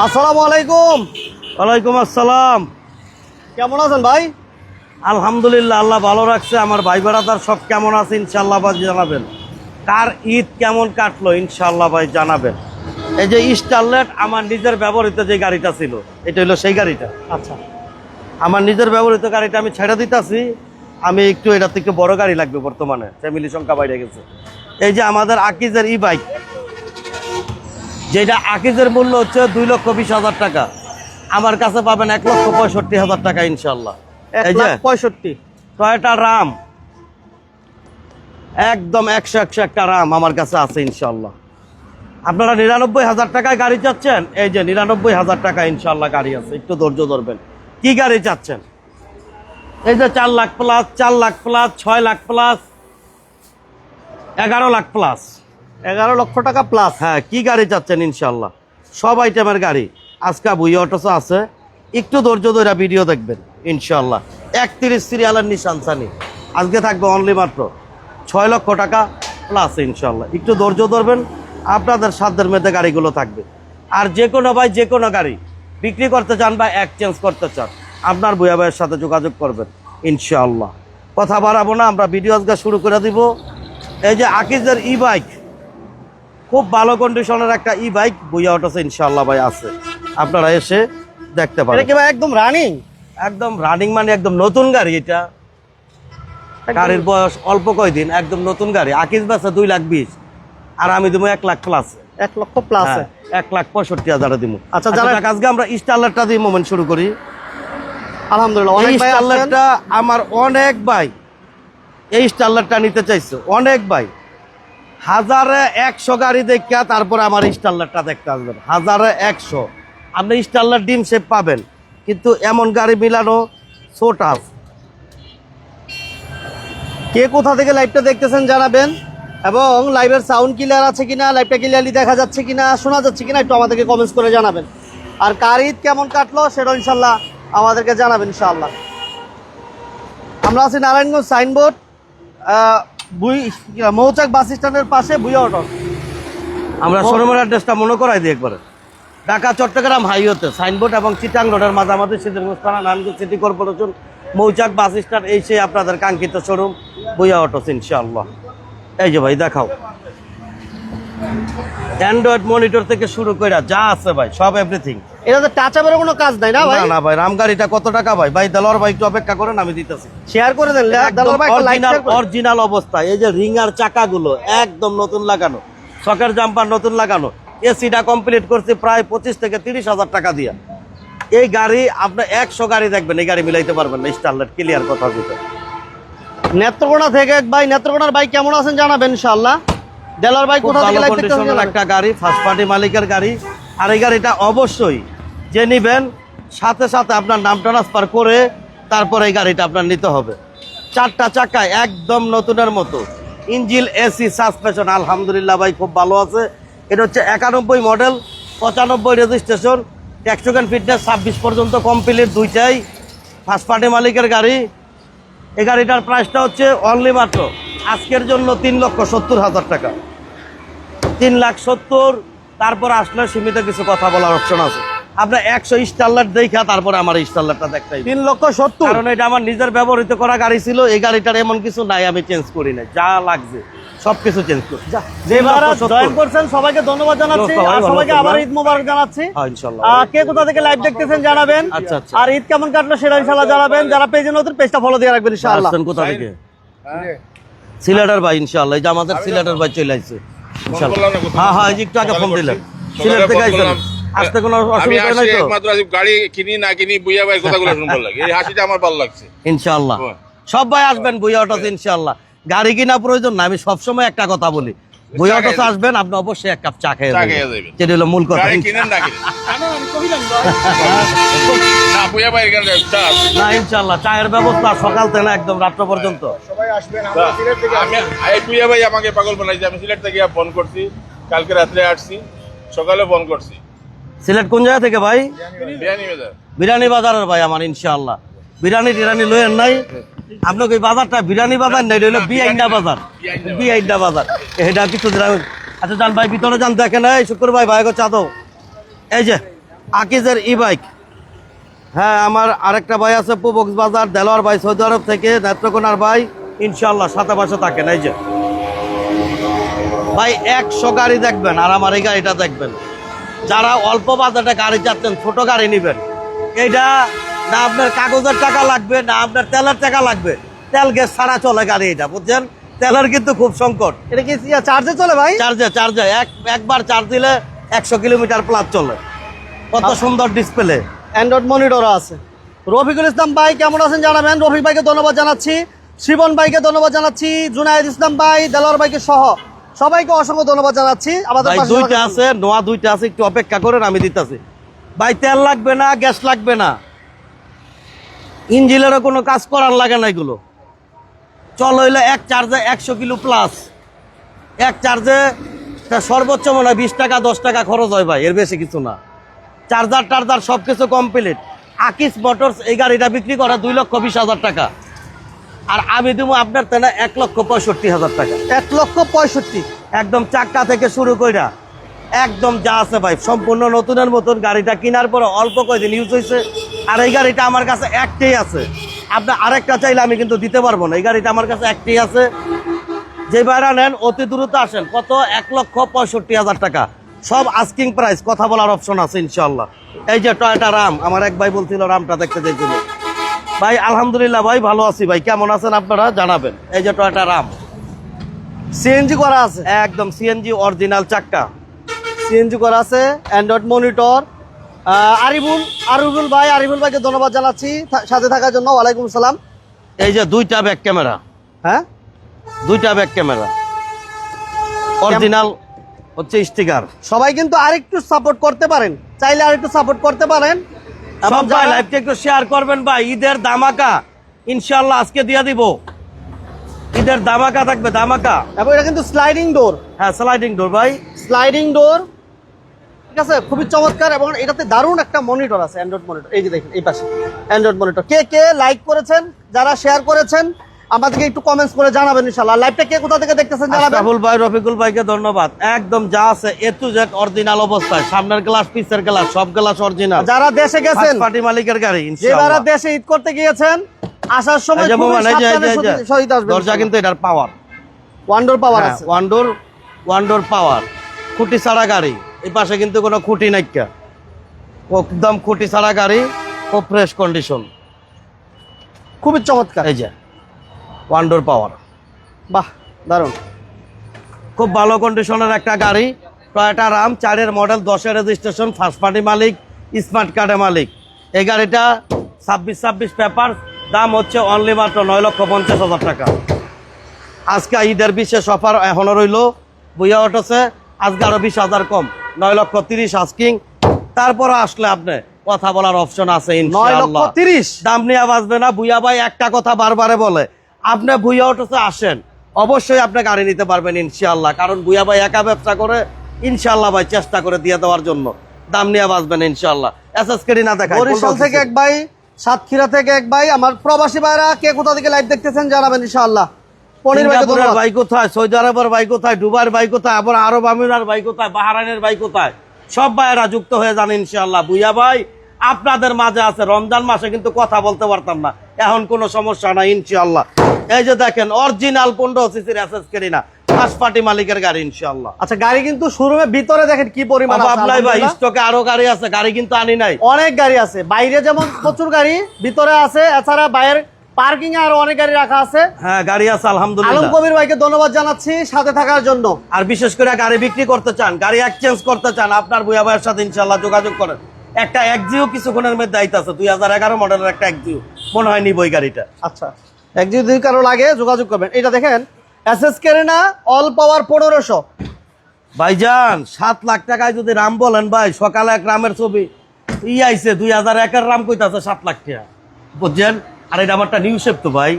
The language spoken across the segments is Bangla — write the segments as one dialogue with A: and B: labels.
A: আসসালামু আলাইকুম।
B: ওয়ালাইকুম আসসালাম।
A: কেমন আছেন ভাই?
B: আলহামদুলিল্লাহ, আল্লাহ ভালো রাখছে। আমার ভাই বেড়াদার সব কেমন আছে ইনশাআল্লাহ ভাই জানাবেন। কার ঈদ কেমন কাটলো ইনশাআল্লাহ ভাই জানাবেন। এই যে স্টারলেট আমার নিজের ব্যবহৃত যে গাড়িটা ছিল, এটা হলো সেই গাড়িটা।
A: আচ্ছা,
B: আমার নিজের ব্যবহৃত গাড়িটা আমি ছেড়ে দিতেছি। আমি একটু এটা থেকে বড় গাড়ি লাগবে, বর্তমানে ফ্যামিলি সংখ্যা বাইরে গেছে। এই যে আমাদের আকিজের ই বাইক, যেটা আকিজের মূল্য হচ্ছে 2,20,000 টাকা, আমার কাছে পাবেন 1,65,000 টাকা ইনশাল্লাহ। এই যে
A: 1,65,000
B: টয়োটা রাম, একদম 100 একটা রাম আমার কাছে আছে ইনশাল্লাহ। আপনারা 99,000 টাকায় গাড়ি চাচ্ছেন, এই যে 99,000 টাকা ইনশাল্লাহ গাড়ি আছে। একটু ধৈর্য ধরবেন। কি গাড়ি চাচ্ছেন? এই যে 4 lakh plus, 4 lakh plus, 6 lakh plus, 11 lakh plus,
A: 11 লক্ষ টাকা প্লাস।
B: হ্যাঁ, কি গাড়ি চাচ্ছেন ইনশাল্লাহ সব আইটেমের গাড়ি আজকে বুই অটোসো আছে। একটু ধৈর্য ধরে ভিডিও দেখবেন ইনশাল্লাহ। 31 সিরিয়ালের নিশান সানি আজকে থাকবে অনলি মাত্র 6 লক্ষ টাকা প্লাস ইনশাল্লাহ। একটু ধৈর্য ধরবেন, আপনাদের সাধ্যের মধ্যে গাড়িগুলো থাকবে। আর যে কোনো ভাই যে কোনো গাড়ি বিক্রি করতে চান বা এক্সচেঞ্জ করতে চান, আপনার ভূয়া ভাইয়ের সাথে যোগাযোগ করবেন ইনশাআল্লাহ। কথা বাড়াবো না, আমরা ভিডিও আজকে শুরু করে দিব। এই যে আকিজের ই বাইক, খুব ভালো কন্ডিশনের একটা ই বাইক বুইয়া অটোসে ইনশাআল্লাহ ভাই আছে, আপনারা এসে দেখতে পারেন।
A: এটা কি ভাই একদম রানিং?
B: একদম রানিং, মানে একদম নতুন গাড়ি। এটা গাড়ির বয়স অল্প কয়দিন, একদম নতুন গাড়ি। আকিজ বেচা 2,20,000 আর আমি দিব 1 লাখ প্লাস।
A: 1 লক্ষ প্লাস,
B: 1,65,000 দিব।
A: আচ্ছা, যারা
B: আজকে আমরা স্টারলেটটা দিয়ে মোমেন্ট শুরু করি।
A: আলহামদুলিল্লাহ, অনেক ভাই
B: স্টারলেটটা আমার অনেক ভাই এই স্টারলেটটা নিতে চাইছে, অনেক ভাই। 1,100 গাড়ি দেখা তারপরে আমার স্টারলেটটা দেখতে আসবেন। 1,100 আপনি স্টারলেট ডিম শেপ পাবেন, কিন্তু এমন গাড়ি মিলানো ছোটাস।
A: কে কোথা থেকে লাইভটা দেখতেছেন জানাবেন, এবং লাইভের সাউন্ড ক্লিয়ার আছে কিনা, লাইভটা ক্লিয়ারলি দেখা যাচ্ছে কিনা, শোনা যাচ্ছে কিনা একটু আমাদেরকে কমেন্টস করে জানাবেন। আর কার ঈদ কেমন কাটলো সেটা ইনশাল্লাহ আমাদেরকে জানাবেন ইনশাআল্লাহ। আমরা আছি নারায়ণগঞ্জ সাইনবোর্ড, মৌচাক বাস স্ট্যান্ডের পাশে বুইয়া অটো।
B: আমরা শোরুমের অ্যাড্রেসটা মনে করাই দিই একবারে। ঢাকা চট্টগ্রাম হাইওয়েতে সাইনবোর্ড এবং চিটাং রোডের মাঝামাঝি সিদ্ধিরগঞ্জ থানা, নারায়ণগঞ্জ সিটি কর্পোরেশন, মৌচাক বাস স্ট্যান্ড, এই সেই আপনাদের কাঙ্ক্ষিত শোরুম বুইয়া অটোস ইনশাআল্লাহ। এই যে ভাই দেখাও, অ্যান্ড্রয়েড মনিটর থেকে শুরু করে যা আছে ভাই সব এভরিথিং।
A: এটাতে টাচ আপের কোনো কাজ নাই না ভাই?
B: না ভাই, রাম গাড়িটা কত টাকা ভাই? ভাই দেলোয়ার ভাই একটু অপেক্ষা করেন, আমি দিতেছি।
A: শেয়ার করে দেন দেলোয়ার ভাই,
B: অরিজিনাল অবস্থায়। এই যে রিঙার চাকাগুলো একদম নতুন লাগানো, সকের জাম্পার নতুন লাগানো, এসিটা কমপ্লিট করছি প্রায় 25 থেকে 30,000 টাকা দিয়া। এই গাড়ি আপনার 100 গাড়ি দেখবেন, এই গাড়ি মিলাইতে পারবেন না। স্টারলেট ক্লিয়ার কথা দিতে।
A: নেত্রকোনা থেকে এক ভাই, নেত্রকোনার ভাই কেমন আছেন জানাবেন ইনশাআল্লাহ। দেলোয়ার ভাই কোথা থেকে লাইভ দেখতেছেন?
B: একটা গাড়ি ফার্স্ট পার্টি মালিকের গাড়ি। আর এই গাড়িটা অবশ্যই যে নিবেন সাথে সাথে আপনার নাম ট্রান্সফার করে তারপর এই গাড়িটা আপনার নিতে হবে। 4টা চাকায় একদম নতুনের মতো, ইঞ্জিন, এসি, সাসপেনশন আলহামদুলিল্লাহ ভাই খুব ভালো আছে। এটা হচ্ছে 91 model, 95 registration, tax and fitness 26 পর্যন্ত কমপ্লিট, দুইটাই ফার্স্ট পার্টি মালিকের গাড়ি। এই গাড়িটার প্রাইসটা হচ্ছে অনলি মাত্র আজকের জন্য 3,70,000 টাকা। 3,70,000। তারপর আসলে সীমিত কিছু কথা বলার অপশন আছে। আপনার 100 স্টারলেট দেখা তারপরে আমার স্টারলেটটা দেখতেই
A: 3,70,000।
B: কারণ এটা আমার নিজের ব্যবহৃত করা গাড়ি ছিল। এই গাড়িটার এমন কিছু নাই আমি চেঞ্জ করি না, যা লাগছে সবকিছু চেঞ্জ করি।
A: যারা জয়েন করছেন সবাইকে ধন্যবাদ জানাচ্ছি, আর সবাইকে আবার ঈদ মোবারক জানাচ্ছি।
B: ইনশাআল্লাহ।
A: কে কোথা থেকে লাইভ দেখতেছেন জানাবেন।
B: আচ্ছা আচ্ছা।
A: আর ঈদ কেমন কাটলো সেটা ইনশাআল্লাহ জানাবেন। যারা পেজে নতুন, পেজটা ফলো দিয়ে রাখবেন ইনশাআল্লাহ।
B: কোথা থেকে? সিলেটের ভাই ইনশাআল্লাহ। এই যে আমাদের সিলেটের ভাই চলে আসছে ইনশাআল্লাহ। হ্যাঁ হ্যাঁ, এই একটু আগে ফোন দিলেন। সিলেট থেকে আইছেন, আসতে কোনো অসুবিধা নাই তো?
C: একমাত্র গাড়ি কিনি না কিনি বুইয়া ভাই কথাগুলো শুনতে লাগে, এই হাসিটা আমার ভালো লাগছে
B: ইনশাআল্লাহ। সব ভাই আসবেন বুইয়া অটোস ইনশাআল্লাহ। গাড়ি কিনা প্রয়োজন না, আমি সবসময় একটা কথা বলি, বুইয়া অটোস আসবেন আপনি অবশ্যই এক কাপ চা খেয়ে যাবেন, যেটা হলো মূল কথা।
C: না বুইয়া ভাই এখানে
B: না ইনশাআল্লাহ চায়ের ব্যবস্থা সকাল থেকে একদম রাত্র পর্যন্ত।
C: এই বুইয়া ভাই আমাকে পাগল বানাইছে। আমি সিলেট থেকে ফোন করছি, কালকে রাত্রে আসছি, সকালে ফোন করছি।
B: সিলেট কোন জায়গা থেকে ভাই?
C: বিয়ানীবাজার।
B: বিরানি বাজারের ভাই আমার ইনশাআল্লাহ। বিরানি টিরানি লইয়েন নাই আপনাকে? ওই বাজারটা বিরানি বাজার নাই, হলো বিআইন্ডা বাজার। বিআইন্ডা বাজার এটা কিছু দিন। আচ্ছা যান ভাই ভিতরে যান, দেখেন। এই শুক্র ভাই ভাইকে চা দাও। এই যে আকিজের ই বাইক। হ্যাঁ, আমার আরেকটা ভাই আছে প্রবক্স বাজার, দেলোয়ার ভাই সৌদি আরব থেকে, নেত্রকোনার ভাই, ইনশাল্লাহ সাথে পাশে থাকেন। এই যে ভাই 100 গাড়ি দেখবেন আর আমার এই গাড়িটা দেখবেন। যারা অল্প বাজেটে গাড়ি চাচ্ছেন, ছোট গাড়ি নেবেন, এইটা না আপনার কাগজের টাকা লাগবে, না আপনার তেলের টাকা লাগবে। তেল গ্যাস ছাড়া চলে গাড়ি, এটা বুঝছেন। তেলের কিন্তু খুব সংকট।
A: এটা কি চার্জে চলে ভাই?
B: চার্জে একবার চার্জ দিলে 100 কিলোমিটার প্লাস চলে। কত সুন্দর ডিসপ্লে,
A: অ্যান্ড্রয়েড মনিটরও আছে। রফিকুল ইসলাম ভাই কেমন আছেন জানাবেন। রফিক ভাইকে ধন্যবাদ জানাচ্ছি, শিবন ভাইকে ধন্যবাদ জানাচ্ছি, জুনায়েদ ইসলাম ভাই, দেলোয়ার ভাইকে সহ সবাইকে অসংখ্য ধন্যবাদ জানাচ্ছি। আমাদের
B: ভাই
A: পাশে
B: দুইটা আছে, নোয়া দুইটা আছে, একটু অপেক্ষা করেন, আমি দিতেছি। ভাই তেল লাগবে না, গ্যাস লাগবে না, ইঞ্জিনেরও কোনো কাজ করার লাগে না। এগুলো চল হইলে এক চার্জে 100 কিলো প্লাস। এক চার্জে সর্বোচ্চ মনে হয় 20 টাকা 10 টাকা খরচ হয় ভাই, এর বেশি কিছু না। চার্জার টার্জার সব কিছু কমপ্লিট। আকিস মোটরস এই গাড়িটা বিক্রি করে 2,20,000 টাকা, আর আমি দেবো আপনার তেনা 1,65,000 টাকা।
A: 1,65,000।
B: একদম চাক্কা থেকে শুরু কইরা একদম যা আছে ভাই, সম্পূর্ণ নতুনের মতন। গাড়িটা কেনার পরে অল্প কয়েকদিন ইউজ হয়েছে, আর এই গাড়িটা আমার কাছে একটাই আছে। আপনি আরেকটা চাইলে আমি কিন্তু দিতে পারবো না, এই গাড়িটা আমার কাছে একটাই আছে। যে ভাড়া নেন অতি দ্রুত আসেন। কত? 1,65,000 টাকা, সব আস্কিং প্রাইস, কথা বলার অপশন আছে ইনশাল্লাহ। এই যে টয়োটা রাম, আমার এক ভাই বলছিল রামটা দেখতে চাইছিল। ভাই আলহামদুলিল্লাহ ভাই ভালো আছি। ভাই কেমন আছেন আপনারা জানাবেন। এই যে টয়োটা রাম,
A: সিএনজি করা আছে,
B: একদম সিএনজি অরিজিনাল চাক্কা,
A: সিএনজি করা আছে, অ্যান্ড্রয়েড মনিটর। আরিফুল ভাইকে ধন্যবাদ জানাচ্ছি সাথে থাকার জন্য। ওয়ালাইকুম সালাম।
B: এই যে দুইটা ব্যাক ক্যামেরা,
A: হ্যাঁ
B: দুইটা ব্যাক ক্যামেরা অরিজিনাল হচ্ছে স্টিকার।
A: সবাই কিন্তু আরেকটু সাপোর্ট করতে পারেন, চাইলে আরেকটু সাপোর্ট করতে পারেন। এবং
B: সব ভাই লাইভটা একটু শেয়ার করবেন ভাই। ঈদের ধামাকা ইনশাআল্লাহ আজকে দিয়ে দিব। ঈদের ধামাকা থাকবে, ধামাকা।
A: এবং এটা কিন্তু স্লাইডিং ডোর,
B: হ্যাঁ স্লাইডিং ডোর ভাই,
A: স্লাইডিং ডোর, ঠিক আছে, খুবই চমৎকার। এবং এটাতে দারুণ একটা মনিটর আছে, অ্যান্ড্রয়েড মনিটর। এই যে দেখেন এই পাশে অ্যান্ড্রয়েড মনিটর। কে কে লাইক করেছেন, যারা শেয়ার করেছেন আমাদেরকে একটু কমেন্টস করে জানাবেন ইনশাআল্লাহ। লাইভটা কে কোথা থেকে দেখতেছেন জানাবেন।
B: আশরাফুল ভাই, রফিকুল ভাইকে ধন্যবাদ। একদম যা আছে এ টু জেড অরিজিনাল অবস্থায়, সামনের গ্লাস, পিছের গ্লাস, সব গ্লাস অরিজিনাল।
A: যারা দেশে গেছেন,
B: পার্টি মালিকের গাড়ি
A: যারা
B: ইনশাআল্লাহ।
A: দেশে ঈদ করতে গিয়েছেন, আসার সময়
B: এই যে
A: খুবই
B: মোবাইল, এই যে
A: সাবধানে সহিত আসবেন।
B: দরজা কিন্তু এটার পাওয়ার,
A: ওয়ান্ডোর পাওয়ার আছে,
B: ওয়ান্ডোর পাওয়ার, খুঁটি ছাড়া গাড়ি। এই পাশে কিন্তু কোনো খুঁটি নাইকা, একদম খুঁটি ছাড়া গাড়ি, খুব ফ্রেশ কন্ডিশন,
A: খুবই চমৎকার।
B: এই যে ওয়ান্ডোর পাওয়ার,
A: বাহ দারুণ,
B: খুব ভালো কন্ডিশনের একটা গাড়ি। টয়োটা রাম, 4-এর মডেল, 10-এর রেজিস্ট্রেশন, ফার্স্ট পার্টি মালিক, স্মার্ট কার্ডের মালিক। এই গাড়িটা 26 পেপার, দাম হচ্ছে অনলি মাত্র 9,50,000 টাকা। আজকে ঈদের বিশেষ অফার এখনো রইল বুইয়া অটোসে, আজকে আরো 20,000 কম, 9,30,000 আস্কিং। তারপরে আসলে আপনি কথা বলার অপশন আছে ইনশাআল্লাহ।
A: 9,30,000
B: দাম নিয়ে বাঁচবে না। বুইয়া ভাই একটা কথা বারবারে বলে, আপনি বুইয়া অটোসে আসেন, অবশ্যই আপনি গাড়ি নিতে পারবেন ইনশাআল্লাহ। কারণ বুইয়া ভাই একা ব্যবসা করে, ইনশাআল্লাহ ভাই চেষ্টা করে দিয়ে দেওয়ার জন্য। দাম নিয়ে বাঁচবেন ইনশাআল্লাহ। এসএসকেডি না দেখায়,
A: বরিশাল থেকে এক ভাই, সাতক্ষীরা থেকে এক ভাই, আমার প্রবাসী ভাইরা কে কোথা থেকে লাইভ দেখতেছেন জানাবেন ইনশাআল্লাহ।
B: সিঙ্গাপুরের ভাই কোথায়, সৌদি আরবের ভাই কোথায়, দুবাইয়ের ভাই কোথায়, আবার আরব আমিরার ভাই কোথায়, বাহরাইনের ভাই কোথায়, সব ভাইয়েরা যুক্ত হয়ে যান ইনশাআল্লাহ। বুইয়া ভাই আপনাদের মাঝে আছে। রমজান মাসে কিন্তু কথা বলতে পারতাম না, এখন কোনো সমস্যা নাই ইনশাআল্লাহ। এই যে দেখেন অরিজিনাল 15 সিসির এসএসকেডি না, ফার্স্ট পার্টি মালিকের গাড়ি ইনশাআল্লাহ।
A: আচ্ছা, গাড়ি কিন্তু শোরুমে ভিতরে দেখেন কি পরিমাণ আছে।
B: আপনাই ভাই
A: আলহামদুলিল্লাহ।
B: স্টকে আরো গাড়ি আছে, গাড়ি কিন্তু আনি নাই।
A: অনেক গাড়ি আছে, বাইরে যেমন প্রচুর গাড়ি, ভিতরে আছে। এছাড়া বাইরের পার্কিং এ আরো অনেক গাড়ি রাখা আছে।
B: হ্যাঁ গাড়ি আছে
A: আলম
B: আলহামদুলিল্লাহ।
A: কবির ভাইকে ধন্যবাদ জানাচ্ছি সাথে থাকার জন্য।
B: আর বিশেষ করে গাড়ি বিক্রি করতে চান, গাড়ি এক্সচেঞ্জ করতে চান, আপনার বুয়া ভাইয়ের সাথে ইনশাআল্লাহ যোগাযোগ করেন। একটা এক্সিও কিছুক্ষণের মধ্যে দায়িত্ব আছে, 2011 মডেলের একটা এক্সিও মনে হয় নিব এই গাড়িটা।
A: আচ্ছা, এক যদি কারো লাগে যোগাযোগ করবেন। এটা দেখেন এসএসকে না, অল পাওয়ার 1500।
B: ভাইজান 7 লাখ টাকায় যদি রাম বলেন ভাই, সকালে এক রামের ছবি আইছে 2001-এর রাম কইতাছে 7 লাখ টাকা, বুঝছেন। আর এটা আমারটা নিউ শেপ তো ভাই।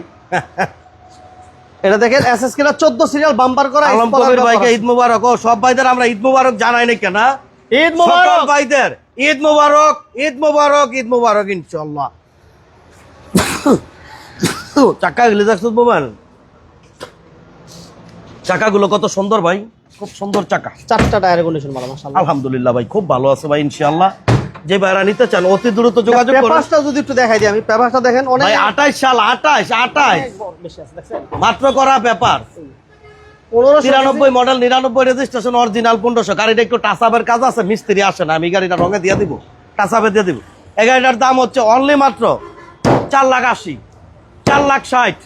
A: এটা দেখেন এসএসকে না 14 সিরিয়াল বাম্পার করা।
B: আলম কবির ভাইকে ঈদ মোবারক। ও সব ভাইদের আমরা ঈদ মোবারক জানাই না কেন?
A: ঈদ মোবারক
B: সকল ভাইদের ঈদ মোবারক, ঈদ মোবারক, ঈদ মোবারক ইনশাআল্লাহ। চাকা গুলো দেখছো মোবাইল, চাকাগুলো কত সুন্দর ভাই, খুব সুন্দর চাকা।
A: 4টা টায়ারের কন্ডিশন ভালো মাশাআল্লাহ।
B: আলহামদুলিল্লাহ ভাই খুব ভালো আছে ভাই ইনশাআল্লাহ। যে ভাইরা নিতে চান অতি দ্রুত যোগাযোগ করুন।
A: পেপারসটা যদি একটু দেখাই দিই আমি, পেপারসটা দেখেন অনেক
B: ভাই 28 সাল 28
A: বেশি আছে দেখছেন,
B: মাত্র করা ব্যাপার। 93 মডেল 99 রেজিস্ট্রেশন অরিজিনাল 1500। গাড়িটা একটু টাসাবের কাজ আছে, মিস্ত্রি আসে না, আমি গাড়িটা রঙে দিয়ে দিব, টাসাবে দিয়ে দিব। এই গাড়িটার দাম হচ্ছে অনলি মাত্র 4,80,000, 4,60,000,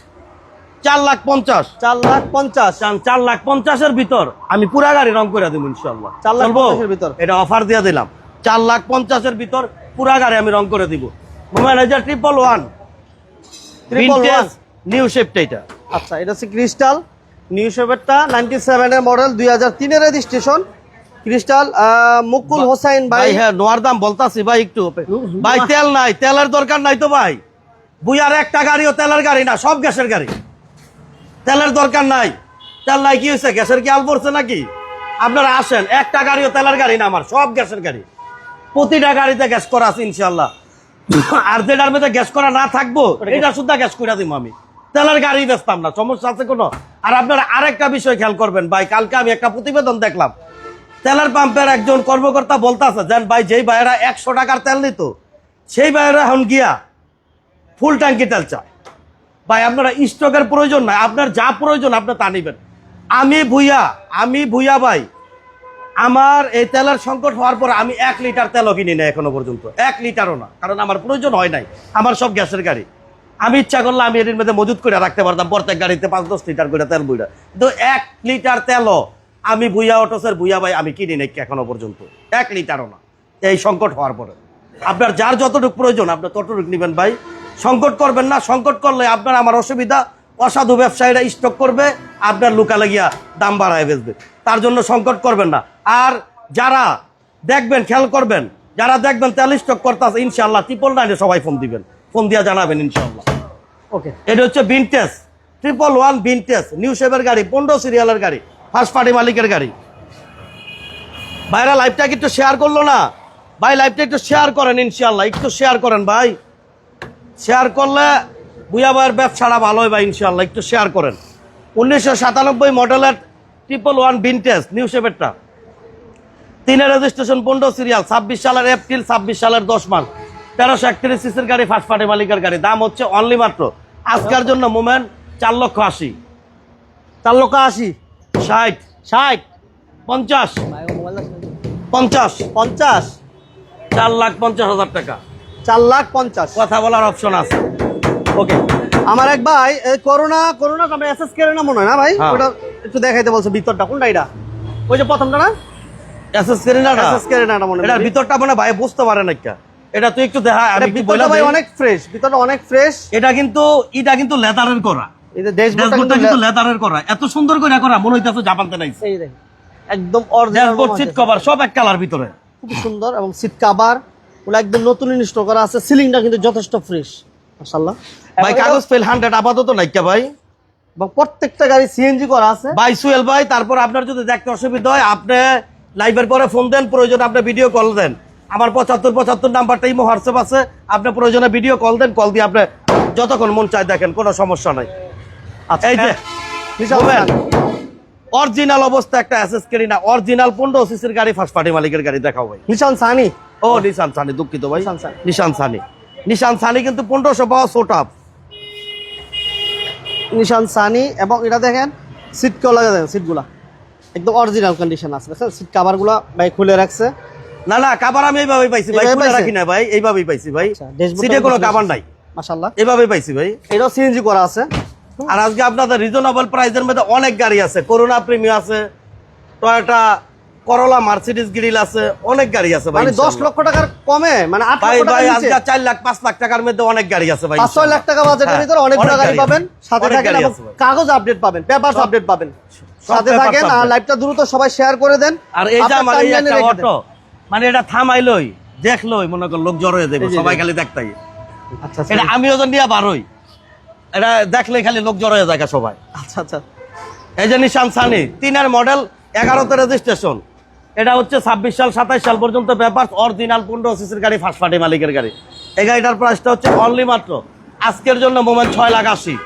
B: 4,50,000,
A: 4,50,000
B: 4,50,000 এর ভিতর আমি পুরা গাড়ি রং করে দিব ইনশাআল্লাহ।
A: 4,50,000 এর ভিতর
B: এটা অফার দিয়ে দিলাম, 4,50,000 এর ভিতর পুরা গাড়ি আমি রং করে দিব। ম্যানেজার 111 ভিনটেজ নিউ শেপটা এটা।
A: আচ্ছা, এটা হচ্ছে ক্রিস্টাল নিউ শেপেরটা, 97 এর মডেল, 2003 এর রেজিস্ট্রেশন, ক্রিস্টাল। মুকুল হোসেন ভাই,
B: ভাই হ্যাঁ নোয়ার দাম বলতাছি ভাই একটু ভাই, তেল নাই, তেলের দরকার নাই তো ভাই। বুয়ার একটা গাড়িও তেলের গাড়ি না, সব গ্যাসের গাড়ি, তেলের দরকার নাই। তেল নাই কি হয়েছে, গ্যাসের কি আল পড়ছে নাকি? আপনারা আসেন, একটা গাড়িও তেলের গাড়ি না আমার, সব গ্যাসের গাড়ি, প্রতিটা গাড়িতে গ্যাস করা আছে ইনশাল্লাহ। আর যেটার মধ্যে গ্যাস করা না থাকবো এটা শুদ্ধা গ্যাস করে দিব আমি, তেলের গাড়ি বেচতাম না, সমস্যা আছে কোনো? আর আপনারা আরেকটা বিষয় খেয়াল করবেন ভাই, কালকে আমি একটা প্রতিবেদন দেখলাম, তেলের পাম্পের একজন কর্মকর্তা বলতেছে যেন ভাই যেই ভাইয়েরা 100 টাকার তেল নিত সেই ভাইয়েরা এখন গিয়া ফুল ট্যাঙ্কি তেল চায়। ভাই আপনারা স্টকের প্রয়োজন নাই, আপনার যা প্রয়োজন আপনি তা নিবেন। আমি ভুইয়া ভাই, আমার এই তেলের সংকট হওয়ার পর আমি 1 লিটার তেলও কিনি না এখনো পর্যন্ত, 1 লিটারও না, কারণ আমার প্রয়োজন হয় নাই, আমার সব গ্যাসের গাড়ি। আমি ইচ্ছা করলে আমি এর মধ্যে মজুত করে রাখতে পারতাম প্রত্যেক গাড়িতে 5-10 লিটার করে তেল বইটা, কিন্তু 1 লিটার তেলও আমি ভুইয়া অটোসের ভুইয়া ভাই আমি কিনি নাই এখনো পর্যন্ত, 1 লিটারও না, এই সংকট হওয়ার পরে। আপনার যার যতটুকু প্রয়োজন আপনি ততটুকু নেবেন ভাই, সংকট করবেন না। সংকট করলে আপনার আমার অসুবিধা, অসাধু ব্যবসায়ীরা স্টক করবে, আপনার লুকালে গিয়া দাম বাড়ায় বেচবে, তার জন্য সংকট করবেন না। আর যারা দেখবেন, খেয়াল করবেন, যারা দেখবেন তেল স্টক করতেছে ইনশাআল্লাহ 999 সবাই ফোন দিবেন, ফোন দিয়া জানাবেন ইনশাআল্লাহ।
A: ওকে,
B: এটা হচ্ছে ভিনটেজ 111 ভিনটেজ নিউ শেপের গাড়ি, 15 সিরিয়ালের গাড়ি, ফার্স্ট পার্টি মালিকের গাড়ি। ভাইরা লাইভটা একটু শেয়ার করলো না ভাই, লাইভটা একটু শেয়ার করেন ইনশাআল্লাহ, একটু শেয়ার করেন ভাই, শেয়ার করলে বুয়া ভাইয়ের ব্যবসাটা ভালো হয় ভাই ইনশাআল্লাহ, একটু শেয়ার করেন। 1997 মডেলের 111 ভিনটেজ নিউ শেপেরটা, 3 রেজিস্ট্রেশন, 15 সিরিয়াল, 26 সালের এপ্রিল, 26 সালের 10 মাস, 1331 সিসির গাড়ি, ফার্স্ট পার্টি মালিকের গাড়ি। দাম হচ্ছে অনলি মাত্র আজকের জন্য মোমেন্ট 4,80,000,
A: 4,80,000,
B: 60,
A: 60,
B: 50,
A: ভাই ও মোবাইল আছে
B: 50,
A: 50,
B: 4,50,000 টাকা।
A: 4,50,000।
B: কথা বলার অপশন আছে।
A: ওকে, আমার এক ভাই করোনা আমরা এসএস কেরে না মনে হয় না ভাই,
B: হ্যাঁ।
A: ওটা একটু দেখাইতে বলছে ভিতরটা, কোনটা এটা? ওই যে প্রথমটা না,
B: এসএস কেরিনা না,
A: এসএস কেরে না মনে হয়।
B: এটার ভিতরটা মনে ভাই বুঝতে পারে না কা, এটা তুই একটু দেখা, আমি একটু
A: ভিতরটা
B: বলে
A: ভাই
B: দিই।
A: অনেক ফ্রেশ, ভিতরটা অনেক ফ্রেশ।
B: এটা কিন্তু লেদারের করা,
A: এই যে ড্যাশবোর্ডটা
B: ড্যাশবোর্ডটা কিন্তু লেদারের করা, এত সুন্দর করে করা মনে হইতাছে জাপানতে নাই।
A: এই দেখেন একদম অরিজিনাল
B: ড্যাশবোর্ড সিট কভার সব এক কালার ভিতরে,
A: খুব সুন্দর, এবং সিট কভার ওগুলো একদম নতুন ইনস্টল করা আছে। সিলিংটা কিন্তু যথেষ্ট ফ্রেশ মাশাআল্লাহ
B: ভাই। কাগজ ফেল 100 আপাতত নাইকা ভাই,
A: এবং প্রত্যেকটা গাড়ি সিএনজি করা আছে
B: ভাই সুয়েল ভাই। তারপর আপনার যদি দেখতে অসুবিধা হয় আপনি লাইভের পরে ফোন দেন, প্রয়োজনে আপনি ভিডিও কল দেন, আমার 7575 নাম্বারটা ইমো হোয়াটসঅ্যাপ আছে, আপনি প্রয়োজনে ভিডিও কল দেন, কল দিয়ে আপনি যতক্ষণ মন চায় দেখেন, কোনো সমস্যা নাই।
A: আচ্ছা,
B: এই যে অরিজিনাল অবস্থা একটা এসএস কেরি না, অরিজিনাল 15 সিসির গাড়ি, ফার্স্ট পার্টি মালিকের গাড়ি। দেখাও ভাই,
A: নিশান সানি,
B: ও নিশান সানি, দুঃখিত ভাই,
A: নিশান সানি।
B: নিশান সানি কিন্তু 1500 পাওয়া সোটাপ
A: নিশান সানি। এবং এটা দেখেন সিট গুলো, দেখেন সিটগুলা একদম অরিজিনাল কন্ডিশন আছে, দেখেন সিট কভার গুলা ভাই খুলে রাখছে।
B: না না, কাবার আমি এইভাবেই পাইছি ভাই,
A: এইভাবে
B: খুলে
A: পাইছেন?
B: রাখি না ভাই, এইভাবেই পাইছি ভাই,
A: আচ্ছা, ড্যাশবোর্ডটা
B: সিটে কোনো কাবার নাই,
A: মাশাআল্লাহ
B: এইভাবেই পাইছি ভাই।
A: এটাও সিএনজি করা আছে।
B: আর আজকে আপনাদের রিজনেবল প্রাইসের মধ্যে অনেক গাড়ি আছে, করোনা প্রিমিয়াম আছে, টয়োটা করোলা, মার্সিডিজ গ্রিল আছে, অনেক গাড়ি আছে ভাই।
A: মানে 10 লক্ষ টাকার কমে, মানে 8
B: ভাই
A: লক্ষ
B: ভাই
A: টাকা
B: আজকে 4 লাখ 5 লাখ টাকার মধ্যে অনেক গাড়ি আছে ভাই,
A: 5-6 লাখ টাকা বাজেটের
B: হ্যাঁ,
A: ভিতরে অনেকগুলো
B: অনেক
A: গাড়ি পাবেন, সাথে
B: অনেক
A: থাকেন
B: গাড়ি
A: এবং
B: আছে ভাই।
A: কাগজ আপডেট পাবেন, পেপারস আপডেট পাবেন, সাথে
B: papers
A: থাকেন। আর
B: update।
A: লাইভটা দ্রুত সবাই শেয়ার করে দেন।
B: আর এই যে
A: আপনার
B: আমার এই
A: timeline-এ
B: একটা
A: রেখে দেন।
B: অটো, মানে এটা থামাইলই দেখলই মনে কর লোক জড়ো হয়ে যাবে,
A: এই যে
B: সবাই
A: দেখেন।
B: খালি দেখতাই।
A: আচ্ছা
B: এটা আমিও তো নিয়ে বারোই, এটা দেখলে খালি লোক জড়ো হয়ে যায় সবাই।
A: আচ্ছা আচ্ছা,
B: এই যে নিশান সানি 3 মডেল, 11তে রেজিস্ট্রেশন, এটা হচ্ছে 26 সাল 27 সাল পর্যন্ত পেপারস, অরিজিনাল 15 সিসির গাড়ি, ফার্স্ট পার্টি মালিকের গাড়ি। এই গাড়িটার প্রাইসটা হচ্ছে অনলি মাত্র আজকের জন্য মোমেন্ট 6,80,000,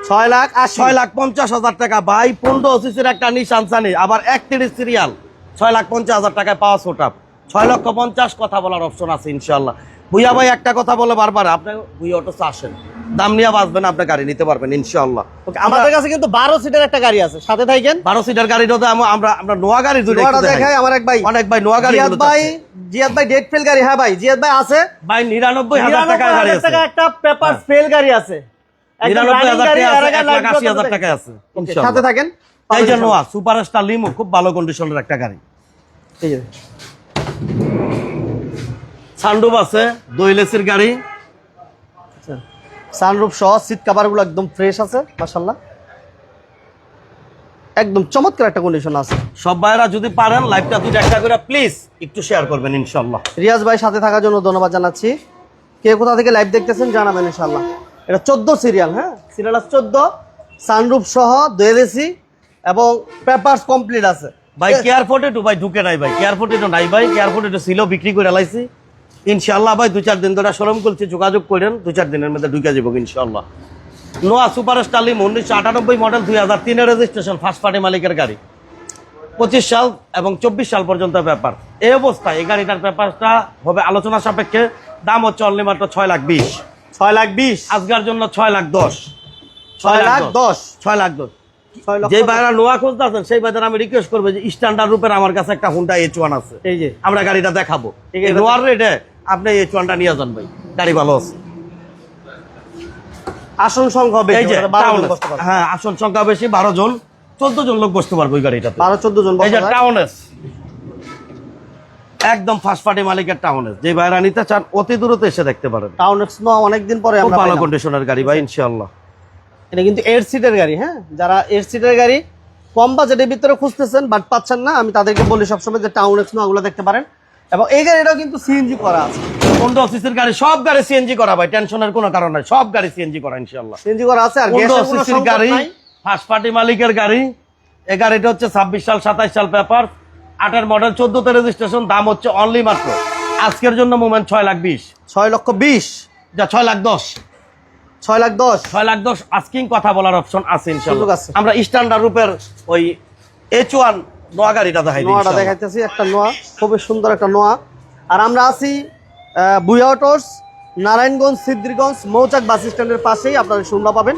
A: 6,80,000
B: টাকা ভাই। 15 সিসির একটা নিশান সানি, আবার 31 সিরিয়াল, 6,50,000 টাকায় পাওয়া সোটাপ। 6,50,000 কথা বলার অপশন আছে ইনশাল্লাহ। ভুইয়া ভাই একটা কথা বলে বারবার, আপনি ভুইয়া অটোস আসেন, দাম নিয়ে বাঁচবেন, আপনি গাড়ি নিতে পারবেন ইনশাল্লাহ।
A: আমাদের কাছে কিন্তু 12 সিটের একটা গাড়ি আছে, সাথে থাকেন।
B: 12 সিটার গাড়িটাতে আমরা নোয়া গাড়ি
A: নোয়াটা দেখাই। আমার এক ভাই,
B: অনেক ভাই নোয়া গাড়ি,
A: জিয়াদ ভাই ডেট ফেল গাড়ি। হ্যাঁ ভাই, জিয়াদ ভাই আছে
B: ভাই 99,000 টাকার গাড়ি আছে,
A: একটা পেপার ফেল গাড়ি আছে,
B: 99,000 টাকা আছে, 1,80,000 টাকা আছে ইনশাআল্লাহ।
A: সাথে থাকেন।
B: এই যে নোয়া সুপারস্টার লিমো, খুব ভালো কন্ডিশনের একটা গাড়ি।
A: এই যে
B: সানরুফ আছে, 2 এলএসির গাড়ি,
A: সানরুফ সহ সিট কভার গুলো একদম ফ্রেশ আছে মাশাআল্লাহ, একদম চমৎকার একটা কন্ডিশন আছে।
B: সব ভাইরা যদি পারেন লাইভটা 2 একটা করে প্লিজ একটু শেয়ার করবেন ইনশাআল্লাহ।
A: রিয়াজ ভাই সাথে থাকার জন্য ধন্যবাদ জানাচ্ছি। কে কোথা থেকে লাইভ দেখতেছেন জানাবেন ইনশাআল্লাহ। এটা 14 সিরিয়াল, হ্যাঁ সিরিয়াল আছে 14, সানরুফ সহ 2 এসি এবং পেপারস কমপ্লিট আছে।
B: ভাই কেয়ার 42 ভাই ঢুকে নাই, ভাই কেয়ার 42 নাই, ভাই কেয়ার 42 ছিল, বিক্রি করে লাইছি ইনশাআল্লাহ। ভাই 2-4 দিন ধরে শোরুম করছি, যোগাযোগ করেন, 2-4 দিনের মধ্যে ঢুকে যাবো ইনশাআল্লাহ। নোয়া সুপারস্টার লিমো 1998 মডেল, 2003 এর রেজিস্ট্রেশন, ফার্স্ট পার্টি মালিকের গাড়ি, 25 সাল এবং 24 সাল পর্যন্ত ব্যাপার। এই অবস্থায় এই গাড়িটার ব্যাপারটা হবে আলোচনা সাপেক্ষে। দাম হচ্ছে অনলি মাত্র 6,20,000।
A: 6,20,000
B: আজকের জন্য 6,10,000।
A: 6,10,000
B: 6,10,000।
A: 6 লক্ষ।
B: যে ভাইরা নোয়া খুঁজতে আছেন সেই ভাইদের আমি রিকোয়েস্ট করবো যে স্ট্যান্ডার্ড রূপের আমার কাছে একটা হুন্ডা H1 আছে,
A: এই যে
B: আমরা গাড়িটা দেখাবো।
A: এই
B: এই নোয়ার রেটে আপনি H1টা নিয়ে যান ভাই, গাড়ি ভালো আছে।
A: আসন সংখ্যা বেশি,
B: এই যে
A: 12 জন
B: টাউনেস,
A: বসতে পারবে।
B: হ্যাঁ আসন সংখ্যা বেশি, 12 জন 14 জন লোক বসতে পারবে ওই গাড়িটাতে।
A: 12-14 জন
B: এই যে
A: বসতে পারবে।
B: টাউনেস, একদম ফার্স্ট পার্টি মালিকের টাউনেস, যে ভাইরা নিতে চান অতি দ্রুত এসে দেখতে পারেন।
A: টাউনেক্স নো অনেকদিন পরে
B: খুব
A: আমরা
B: ভালো
A: পাইলাম।
B: কন্ডিশনের গাড়ি ভাই ইনশাআল্লাহ।
A: এটা কিন্তু 8 সিটের গাড়ি, হ্যাঁ যারা 8 সিটের গাড়ি কম বাজেটের ভিতরে খুঁজতেছেন বাট পাচ্ছেন না, আমি তাদেরকে বলি সবসময় যে টাউনেক্স নো ওগুলো দেখতে পারেন। এবং এই গাড়িটাও কিন্তু সিএনজি করা আছে,
B: 15 সিসির গাড়ি, সব গাড়ি সিএনজি করা ভাই, টেনশনের কোনো কারণ নাই, সব গাড়ি সিএনজি করা ইনশাআল্লাহ।
A: সিএনজি করা আছে। আর
B: 15
A: গ্যাসের কোনো
B: সিসির
A: সংকট
B: গাড়ি,
A: নাই।
B: ফার্স্ট পার্টি মালিকের গাড়ি। এই গাড়িটা হচ্ছে 26 সাল 27 সাল পেপার, 8 মডেল, 14তে রেজিস্ট্রেশন। দাম হচ্ছে অনলি মাত্র আজকের জন্য মোমেন্ট 6,20,000।
A: 6,20,000
B: যা 6,10,000।
A: 6,10,000
B: 6,10,000 আস্কিং কথা বলার অপশন আছে ইনশাআল্লাহ।
A: সুযোগ আছে।
B: আমরা স্ট্যান্ডার্ড রূপের ওই H1 নোয়া গাড়িটা দেখাই দিই
A: নোয়াটা
B: ইনশাআল্লাহ।
A: দেখাইতেছি, একটা নোয়া, খুবই সুন্দর একটা নোয়া। আর আমরা আছি ভুইয়া অটোস, নারায়ণগঞ্জ সিদ্ধিরগঞ্জ মৌচাক বাস স্ট্যান্ডের পাশেই। আপনারা শুনবা পাবেন,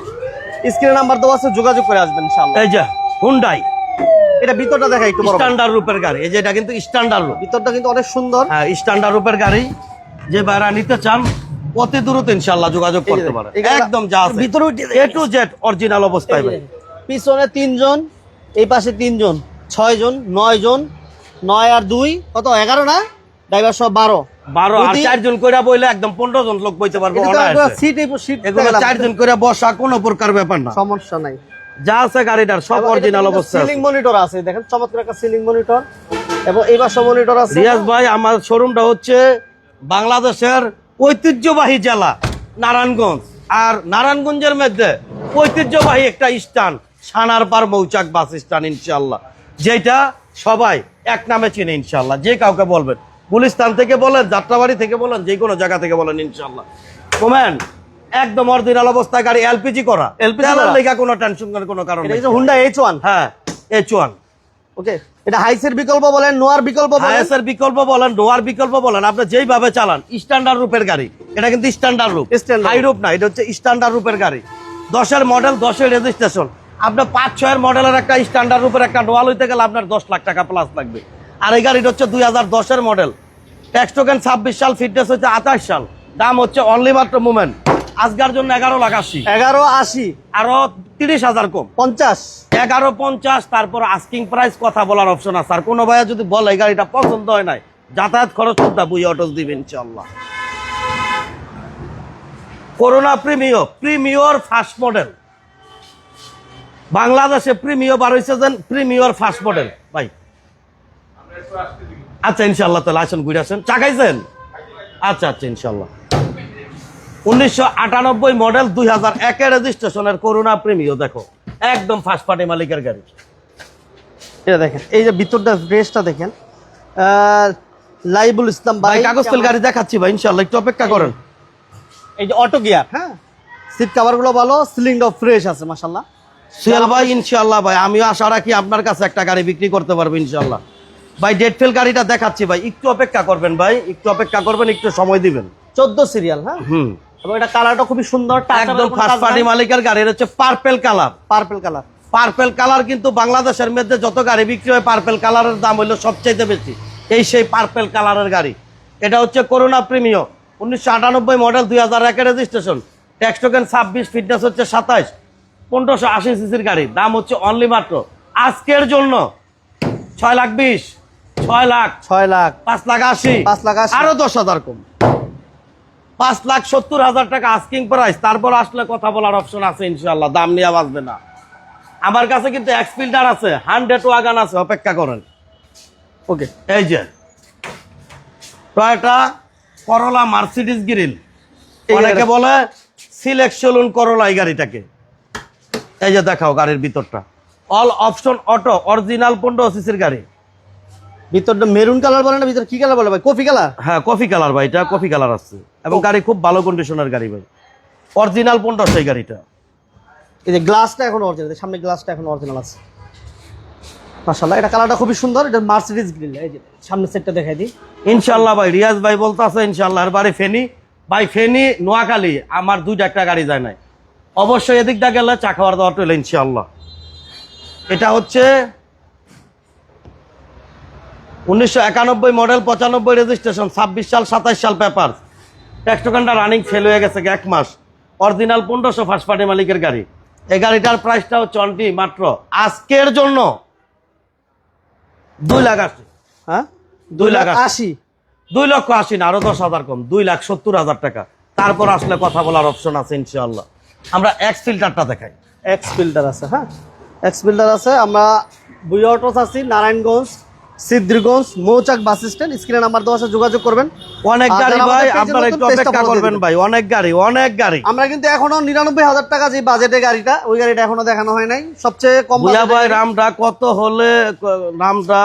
A: স্ক্রিনে নাম্বার দেওয়া আছে, যোগাযোগ করে আসবেন ইনশাআল্লাহ।
B: এই যে হুন্ডাই,
A: এটা ভিতরটা দেখা একটু বড়।
B: স্ট্যান্ডার্ড রূপের গাড়ি, এই যে এটা কিন্তু স্ট্যান্ডার্ড রূপ,
A: ভিতরটা কিন্তু অনেক সুন্দর।
B: হ্যাঁ স্ট্যান্ডার্ড রূপের গাড়ি। যে ভাইরা নিতে চান অতি দ্রুত ইনশাআল্লাহ যোগাযোগ
A: এই যে
B: করতে
A: দেখেন,
B: পারেন,
A: এই গাড়িটা
B: একদম যা আছে
A: ভিতরে উঠে
B: A to Z অরিজিনাল অবস্থায় ভাই।
A: পিছনে 3 জন, এই পাশে 3 জন, 6 জন, 9 জন, 9 আর 2 কত 11 না, ড্রাইভার সব 12
B: 12 আর 4 জন কইরা বইলে একদম 15 জন লোক বইতে পারবে অনায়াসে।
A: সিট সিট
B: এগুলো 4 জন কইরা বসা কোনো প্রকার ব্যাপার না,
A: সমস্যা নাই।
B: যা আছে গাড়িটার সব অরিজিনাল অবস্থায় আছে।
A: সিলিং মনিটর আছে, দেখেন চমৎকার একটা সিলিং মনিটর এবং এই পাশে মনিটর আছে।
B: রিয়াজ ভাই আমার শোরুমটা হচ্ছে বাংলাদেশের ঐতিহ্যবাহী জেলা নারায়ণগঞ্জ, আর নারায়ণগঞ্জের মধ্যে ঐতিহ্যবাহী একটা স্থান সানারপাড় মৌচাক বাস স্ট্যান্ড ইনশাআল্লাহ, যেটা সবাই এক নামে চিনে ইনশাআল্লাহ। যে কাউকে বলবেন, গুলিস্তান থেকে বলেন, যাত্রাবাড়ি থেকে বলেন, যে কোনো জায়গা থেকে বলেন ইনশাআল্লাহ কমেন, একদম অরিজিনাল অবস্থায় গাড়ি, এলপিজি করা, তেলের লেখা, কোনো টেনশন করার কোনো কারণ
A: এটা
B: নেই।
A: হচ্ছে হুন্ডা H1,
B: হ্যাঁ H1,
A: ওকে। এটা হাইসের বিকল্প বলেন, নোয়ার বিকল্প বলেন,
B: হায়াসের বিকল্প বলেন, নোয়ার বিকল্প বলেন, আপনি যেইভাবে চালান, স্ট্যান্ডার্ড রূপের গাড়ি। এটা কিন্তু স্ট্যান্ডার্ড রূপ,
A: Standard
B: হাই রূপ না, এটা হচ্ছে স্ট্যান্ডার্ড রূপের গাড়ি। 10-এর মডেল, 10-এর রেজিস্ট্রেশন। আপনার 5-6-এর মডেলের একটা স্ট্যান্ডার্ড রূপের একটা নোয়া লইতে গেলে আপনার 10 লাখ টাকা প্লাস লাগবে। আর এই গাড়িটা হচ্ছে 2010-এর মডেল, ট্যাক্স টোকেন 26 সাল, ফিটনেস হচ্ছে 28 সাল। দাম হচ্ছে অনলি মাত্র মোমেন্ট আজকের জন্য 11,80,000,
A: 11,80,000,
B: আরো 30,000 কম,
A: 50,
B: 11,50,000। তারপর আস্কিং প্রাইস কথা বলার অপশন আছে। আর কোনো ভাইয়া যদি বলে এই গাড়িটা পছন্দ হয় নাই, যাতায়াত খরচ শুদ্ধা ভুইয়া অটোস দিবে ইনশাআল্লাহ। করোনা প্রিমিয়র ফার্স্ট মডেল, বাংলাদেশে প্রিমিয়র বার হয়েছে, প্রিমিয়র ফার্স্ট মডেল ভাই। আচ্ছা ইনশাআল্লাহ, তাহলে আসেন, ঘুরে আসেন, চা খাইছেন? আচ্ছা আচ্ছা ইনশাআল্লাহ। 1998 মডেল, 2001-এর রেজিস্ট্রেশনের করোনা প্রিমিয়র, দেখো একদম ফার্স্ট পার্টি মালিকের গাড়ি।
A: এটা দেখেন, এই যে ভিতরটা ড্রেসটা দেখেন, লাইবুল ইসলাম
B: ভাই
A: ভাই
B: কাগজ তেল গাড়ি দেখাচ্ছি ভাই ইনশাআল্লাহ, একটু অপেক্ষা করেন।
A: এই যে অটো গিয়ার, হ্যাঁ সিট কভার গুলো ভালো, সিলিংটাও ফ্রেশ আছে মাশাআল্লাহ।
B: সুহেল ভাই ইনশাআল্লাহ ভাই, আমিও আশা রাখি আপনার কাছে একটা গাড়ি বিক্রি করতে পারবো ইনশাআল্লাহ। ভাই ডেট ফেল গাড়িটা দেখাচ্ছি ভাই, একটু অপেক্ষা করবেন ভাই, একটু অপেক্ষা করবেন, একটু সময় দিবেন।
A: 14 সিরিয়াল, হ্যাঁ।
B: হুম,
A: এবং এটা কালারটা খুবই সুন্দর,
B: একদম ফার্স্ট পার্টি মালিকের গাড়ি। এটা হচ্ছে purple colour.
A: Purple colour.
B: Purple colour কিন্তু বাংলাদেশের মধ্যে যত গাড়ি বিক্রি হয় পার্পেল কালারের দাম হইলো সবচাইতে বেশি। এই সেই পার্পেল কালারের গাড়ি। এটা হচ্ছে করোনা প্রিমিয়াম, 1998 মডেল, 2001 এর রেজিস্ট্রেশন, ট্যাক্স টোকেন 26, ফিটনেস হচ্ছে 27, 1580 সিসির গাড়ি। দাম হচ্ছে অনলি মাত্র আজকের জন্য 6,20,000, 6 লাখ,
A: 6 লাখ,
B: 5,80,000,
A: 5,80,000,
B: আরো 10,000 কম, 5,70,000 টাকা আস্কিং প্রাইস। তারপর আসলে কথা বলার অপশন আছে ইনশাআল্লাহ, দাম নিয়ে বাঁচবে না। আমার কাছে কিন্তু এক্স ফিল্টার আছে, 100 ওয়াগান আছে, অপেক্ষা করেন।
A: ওকে।
B: এই যে টয়োটা করোলা মার্সিডিজ গ্রিল, অনেকে বলে সিলেকশন করোলা এই গাড়িটাকে। এই যে দেখাও গাড়ির ভিতরটা, অল অপশন অটো, অরিজিনাল 15 সিসির গাড়ি।
A: ভিতরটা মেরুন কালার বলে না, ভিতর কি কালার বলে ভাই? Coffee colour.
B: হ্যাঁ কফি কালার ভাই, এটা কফি কালার আছে এবং গাড়ি খুব ভালো কন্ডিশনের গাড়ি ভাই, অরিজিনাল 15 সেই গাড়িটা।
A: এই যে গ্লাসটা এখন অরিজিনাল, সামনে গ্লাসটা এখন অরিজিনাল আছে। মাশাআল্লাহ, এটা কালারটা খুবই সুন্দর। এটা মার্সিডিজ গ্রিল। এই যে সামনের সেটটা দেখাই দিই।
B: ইনশাআল্লাহ ভাই, রিয়াজ ভাই বলতেছে ইনশাআল্লাহ, আর বাড়ি ফেনী ভাই, ফেনী নোয়াখালী আমার 2টা একটা গাড়ি যায় নাই, অবশ্যই এদিকটা গেলে চা খাওয়ার দাওয়া টইলে ইনশাআল্লাহ। এটা হচ্ছে 1991 মডেল, 95 রেজিস্ট্রেশন, 26 সাল 27 সাল পেপার, ট্যাক্স টোকেনটা রানিং ফেল হয়ে গেছে 1 মাস, অরিজিনাল 1500 ফার্স্ট পার্টি মালিকের গাড়ি। এই গাড়িটার প্রাইসটা হচ্ছে অনলি মাত্র আজকের জন্য 2,80,000।
A: হ্যাঁ,
B: 2,80,000, 2,80,000 না, আরো 10,000 কম, 2,70,000 টাকা। তারপর আসলে কথা বলার অপশন আছে ইনশাআল্লাহ। আমরা এক্স ফিল্টারটা দেখাই।
A: এক্স ফিল্টার আছে, হ্যাঁ, এক্স ফিল্টার আছে। আমরা বুয়া অটোস আছি নারায়ণগঞ্জ, সিদ্ধিরগঞ্জ, মৌচাক বাস স্ট্যান্ড। স্ক্রিনে নাম্বার দেওয়া আছে, যোগাযোগ করবেন।
B: অনেক
A: আর
B: গাড়ি
A: যারা
B: ভাই,
A: আমাদের page এ
B: আপনারা
A: নতুন,
B: একটু
A: page টা
B: অপেক্ষা
A: follow দিয়ে
B: করবেন
A: দিবেন।
B: ভাই, অনেক গাড়ি, অনেক গাড়ি।
A: আমরা কিন্তু এখনো 99,000 টাকা যে বাজেটের গাড়িটা, ওই গাড়িটা এখনো দেখানো হয় নাই। সবচেয়ে কম
B: বুয়া
A: বাজেটের
B: ভাই
A: গাড়ি।
B: রামটা কত হলে, রামটা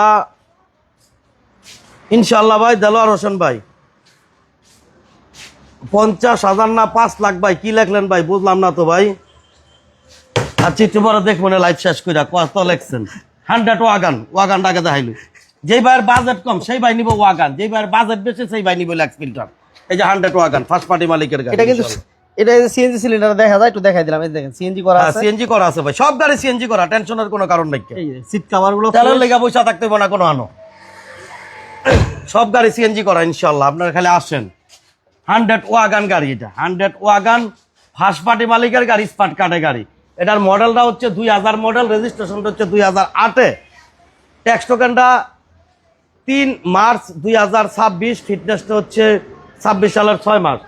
B: ইনশাআল্লাহ ভাই, দেলোয়ার হোসেন ভাই 50,000 না 5 লাখ ভাই, কি লেখলেন ভাই বুঝলাম না তো ভাই। আচ্ছা একটু বড় দেখবো না, লাইভ শেষ করে কত লেখছেন। 100 ওয়াগান, ওয়াগানটা আগে দেখাইলো। যেই ভাইয়ের বাজেট কম সেই ভাই নিব ওয়াগান, যেই ভাইয়ের বাজেট বেশি সেই ভাই নিব এক্স ফিল্টার। এই যে 100 ওয়াগান, ফার্স্ট পার্টি মালিকের গাড়ি।
A: এটা কিন্তু এটা সিএনজি সিলিন্ডার দেখা যায়, একটু দেখাই দিলাম। এই দেখেন সিএনজি করা আছে।
B: সিএনজি করা আছে ভাই, সব গাড়ি সিএনজি করা, টেনশনের কোনো কারণ নাই।
A: এই যে সিট কভার গুলো
B: তেলের লেগা পয়সা থাকতে হবে না কোনো আনো, সব গাড়ি সিএনজি করা ইনশাআল্লাহ। আপনারা খালি আসেন। 100 ওয়াগান গাড়ি, এটা 100 ওয়াগান, ফার্স্ট পার্টি মালিকের গাড়ি, স্মার্ট কার্ডের গাড়ি। এটার মডেলটা হচ্ছে 2000 মডেল, রেজিস্ট্রেশনটা হচ্ছে 2008-এ, ট্যাক্স টোকেনটা 3 মার্চ 2026, ফিটনেসটা হচ্ছে 26 সালের 6 মাস।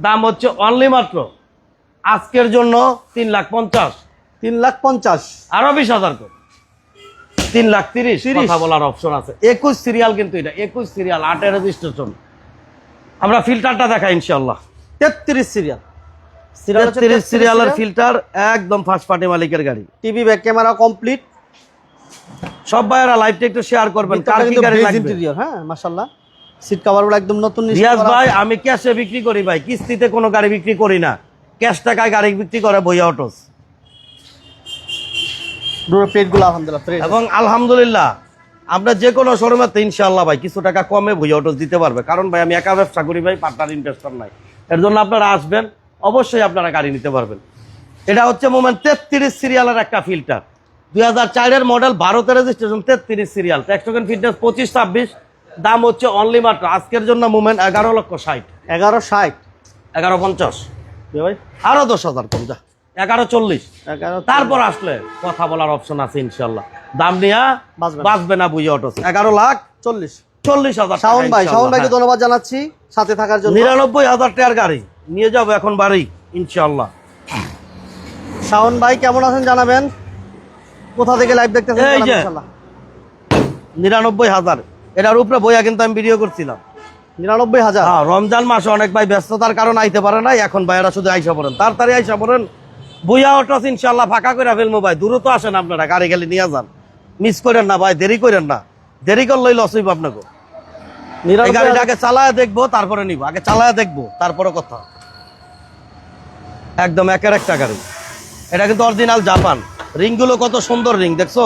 B: দাম হচ্ছে অনলি মাত্র আজকের জন্য 3,50,000,
A: 3,50,000,
B: আরো 20,000 করে 3,30,000। কথা বলার অপশন আছে। 21 সিরিয়াল কিন্তু এটা, 21 সিরিয়াল, 8 এর রেজিস্ট্রেশন। আমরা ফিল্টারটা দেখাই ইনশাআল্লাহ।
A: 33 সিরিয়াল।
B: 33 সিরিয়ালের ফিল্টার, একদম ফার্স্ট পার্টি মালিকের গাড়ি।
A: TV back camera complete.
B: সব ভাইয়েরা লাইভটা একটু শেয়ার করবেন, কার কি গাড়ি লাগবে।
A: ইন্টেরিয়র, হ্যাঁ মাশাআল্লাহ। সিট কভার গুলো একদম নতুন।
B: রিয়াজ ভাই আমি ক্যাশে বিক্রি করি ভাই, কিস্তিতে কোনো গাড়ি বিক্রি করি না, ক্যাশ টাকায় গাড়ি বিক্রি করে বুয়া অটোস।
A: প্লেট গুলো আলহামদুলিল্লাহ ফ্রেশ।
B: এবং আলহামদুলিল্লাহ আমরা যে কোনো শোরুমেতে ইনশাআল্লাহ ভাই কিছু টাকা কমে বুয়া অটোস দিতে পারবে, কারণ ভাই আমি একা ব্যবসা করি ভাই, পার্টনার ইনভেস্টর নাই। এর জন্য আপনারা আসবেন, অবশ্যই আপনারা গাড়ি নিতে পারবেন। এটা হচ্ছে মোমেন্ট 33 সিরিয়ালের একটা ফিল্টার, 2004 এর মডেল, ভারতের registration, 33 serial, tax token fitness 25-26। দাম হচ্ছে অনলি মাত্র আজকের জন্য মোমেন্ট 11,60,000,
A: 1160,
B: 11,50,000
A: ভাই
B: আরো 10,000 কম, যা 11,40।
A: 11।
B: তারপর আসলে কথা বলার অপশন আছে ইনশাআল্লাহ, দাম নিয়ে
A: বাঁচবে না।
B: বাঁচবে না বুয়া অটোস। 11,40,000
A: শাওন ভাই, শাওন ভাইকে ধন্যবাদ জানাচ্ছি সাথে থাকার জন্য।
B: 99,000 টাকার গাড়ি নিয়ে যাবো এখন বাড়ি ইনশাআল্লাহ।
A: শাওন ভাই কেমন আছেন জানাবেন, কোথা থেকে লাইভ দেখতেছেন
B: এই যে
A: ইনশাআল্লাহ।
B: 99,000, এটার উপরে বইয়া কিন্তু আমি ভিডিও করছিলাম।
A: 99,000।
B: হ্যাঁ, রমজান মাসে অনেক ভাই ব্যস্ততার কারণে আইতে পারে না, এখন ভাইয়েরা শুধু আইসা পড়েন, তাড়াতাড়ি আইসা পড়েন। বুয়া অটোস ইনশাআল্লাহ ফাঁকা করে ফেলবো ভাই, দ্রুত আসেন আপনারা, গাড়ি গেলে নিয়ে যান, মিস করেন না ভাই, দেরি করেন না, দেরি করলেই লস হইব আপনাকে। এই গাড়িটা আগে চালায় দেখবো তারপরে নিব, আগে চালায় দেখবো তারপরে কথা। একদম একের একটা গাড়ি, এটা কিন্তু অরিজিনাল জাপান। রিং গুলো কত সুন্দর রিং দেখছো,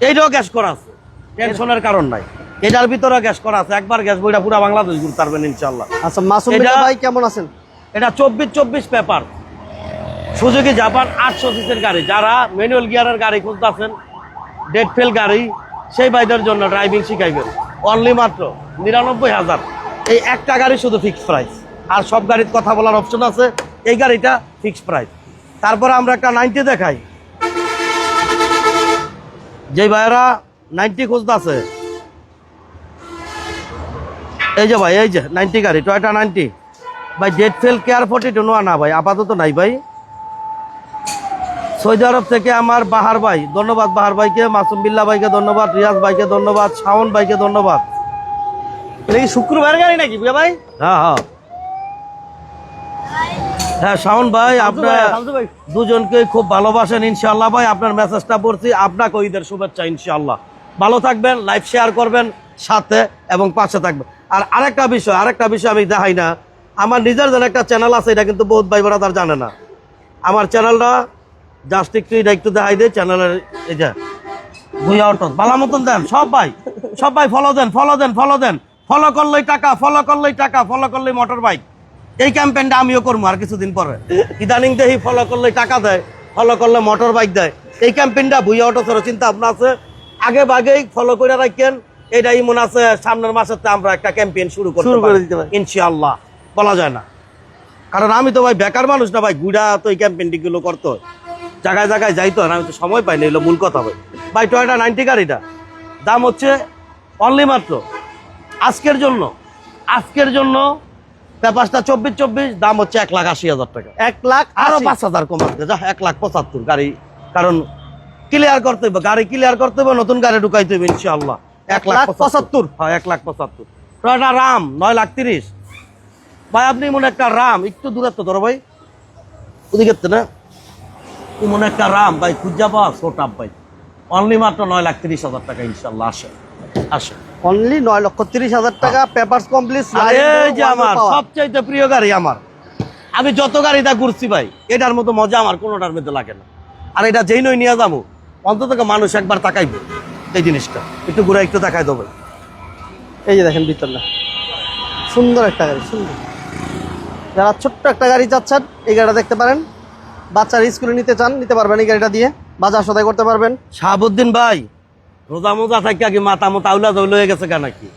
B: এইটাও গ্যাস করা আছে। টেনশনের কারণ নাই। এটার ভিতরে গ্যাস করা আছে, একবার গ্যাস বইটা পুরো বাংলাদেশ ঘুরতে পারবেন ইনশাল্লাহ।
A: আচ্ছা মাসুম
B: এটা-
A: ভাই কেমন আছেন?
B: এটা 24 পেপার সুজুকি জাপান 800 সিসির গাড়ি। যারা ম্যানুয়াল গিয়ারের গাড়ি খুঁজতেছেন, ডেড ফেল গাড়ি, সেই ভাইদের জন্য ড্রাইভিং শিখাইবেন অনলি মাত্র 99,000। এই একটা গাড়ি শুধু ফিক্সড প্রাইস, আর সব গাড়ির কথা বলার অপশন আছে। এই গাড়িটা ফিক্সড প্রাইস। তারপরে আমরা একটা 90 দেখাই, যে ভাইয়েরা 90 খুঁজতেছে, এই যে ভাই, এই যে 90 গাড়ি, টয়োটা 90 ভাই। ডেড ফেল কেয়ার 42 নোয়া না ভাই, আপাতত নাই ভাই। সৌদি আরব থেকে আমার বাহার ভাই, ধন্যবাদ বাহার ভাইকে, মাসুম বিল্লাহ ভাইকে ধন্যবাদ, রিয়াজ ভাইকে ধন্যবাদ, শাওন ভাইকে ধন্যবাদ।
A: এটা কি শুক্রবার গাড়ি নাকি বুয়া ভাই?
B: হ্যাঁ হ্যাঁ হ্যাঁ, শাওন ভাই আপনার
A: শামসু ভাই
B: দুজনকে খুব ভালোবাসেন ইনশাআল্লাহ ভাই। আপনার মেসেজটা পড়ছি, আপনাকে ঈদের শুভেচ্ছা ইনশাআল্লাহ। ভালো থাকবেন, লাইভ শেয়ার করবেন সাথে এবং পাশে থাকবেন। আর আরেকটা বিষয় আমি দেখাই না, আমার নিজের যেন একটা চ্যানেল আছে, এটা কিন্তু বহুত ভাই বোনেরা জানে না। আমার চ্যানেলটা জাস্ট একটু দেখাই দেয় চ্যানেলের, এই যে ভুইয়া অটো ভালো মতন দেন সব ভাই ফলো দেন। ফলো করলেই টাকা, ফলো করলেই মোটর বাইক। এই ক্যাম্পেইনটা আমিও করবো আর কিছুদিন পরে। ইদানিং দেখি ফলো করলেই টাকা দেয়, ফলো করলে মোটর বাইক দেয়। এই ক্যাম্পেইনটা ভুইয়া অটো চিন্তা ভাবনা আছে, আগে ভাগেই ফলো করে রাখেন। এটাই মনে আছে সামনের মাসেতে আমরা একটা ক্যাম্পেইন শুরু করে
A: দিতে পারি
B: ইনশাআল্লাহ। বলা যায় না, কারণ আমি তো ভাই বেকার মানুষ না ভাই, গুড়া তো এই ক্যাম্পেইনটি গুলো করতে হয়, জায়গায় জায়গায় যাইতো না, আমি তো সময় পাই না, এগুলো মূল কথা ভাই। টয়োটা 90 গাড়িটা দাম হচ্ছে অনলি মাত্র আজকের জন্য পেপারসটা 24 দাম হচ্ছে 1,80,000 টাকা।
A: 1,80,000
B: আরো 5,000 কমাতে যা 1,75,000 গাড়ি, কারণ ক্লিয়ার করতে হবে, গাড়ি ক্লিয়ার করতে হবে, নতুন গাড়ি ঢুকাইতে হবে ইনশাআল্লাহ।
A: 1,75,000
B: হ্যাঁ 1,75,000। টয়োটা রাম 9,30,000 ভাই। আপনি মনে একটা রাম একটু দূরত্ব ধরো ভাই, ওদিকে না মনে একটা রাম ভাই খুঁজা পাওয়া ছোটাপ ভাই, অনলি মাত্র 9,30,000 টাকা ইনশাল্লাহ। আসে
A: অনলি 9,30,000 টাকা, পেপারস কমপ্লিট।
B: এই যে আমার সবচাইতে প্রিয় গাড়ি, আমার আমি যত গাড়িটা ঘুরছি ভাই, এটার মতো মজা আমার কোনোটার মধ্যে লাগে না। আর এটা যেই নই নিয়ে যাবো, অন্তত মানুষ একবার তাকাইবে এই জিনিসটা, একটু ঘুরে একটু তাকাই দেবে।
A: এই যে দেখেন ভিতরটা সুন্দর একটা গাড়ি, সুন্দর। যারা ছোট্ট একটা গাড়ি চাচ্ছেন এই গাড়িটা দেখতে পারেন। বাচ্চার স্কুলে নিতে চান, নিতে পারবেন এই গাড়িটা দিয়ে, বাজার সদাই করতে পারবেন।
B: শাহাবুদ্দিন ভাই রোজা মোজা থাকে কি মাথা মতো আউলা দৌল হয়ে গেছে কেন নাকি?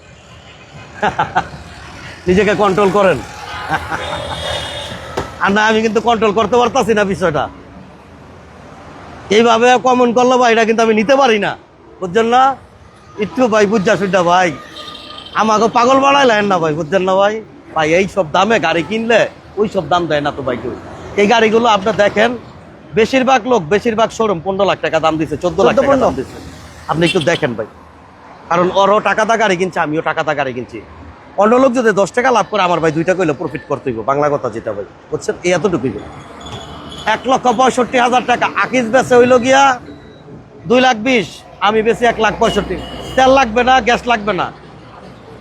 B: নিজেকে কন্ট্রোল করেন। আর না, আমি কিন্তু কন্ট্রোল করতে পারতাছি না বিষয়টা। এইভাবে কমন করলো ভাই, এটা কিন্তু আমি নিতে পারি না, বুঝছেন না? একটু ভাই বুঝা সুঝা ভাই, আমাকে পাগল বানাইলেন না ভাই, বুঝছেন না ভাই? ভাই এই সব দামে গাড়ি কিনলে ওই সব দাম দেয় না তো ভাই কেউ। এই গাড়িগুলো আপনি দেখেন, বেশিরভাগ শোরুম 15 লাখ টাকা দাম দিচ্ছে, 14 লাখ টাকা দাম দিচ্ছে। আপনি একটু দেখেন ভাই, কারণ ওরও টাকাটা গাড়ি কিনছে, আমিও টাকাটা গাড়ি কিনছি। অন্য লোক যদি 10 টাকা লাভ করে, আমার ভাই 2 টাকা হইলে প্রফিট করতে হইব, বাংলা কথা যেটা ভাই, বুঝছেন? এই এতটুকুই। 1,65,000 টাকা আকিজ বেচে হইল গিয়া 2,20,000, আমি বেশি 1,65,000। তেল লাগবে না, গ্যাস লাগবে না,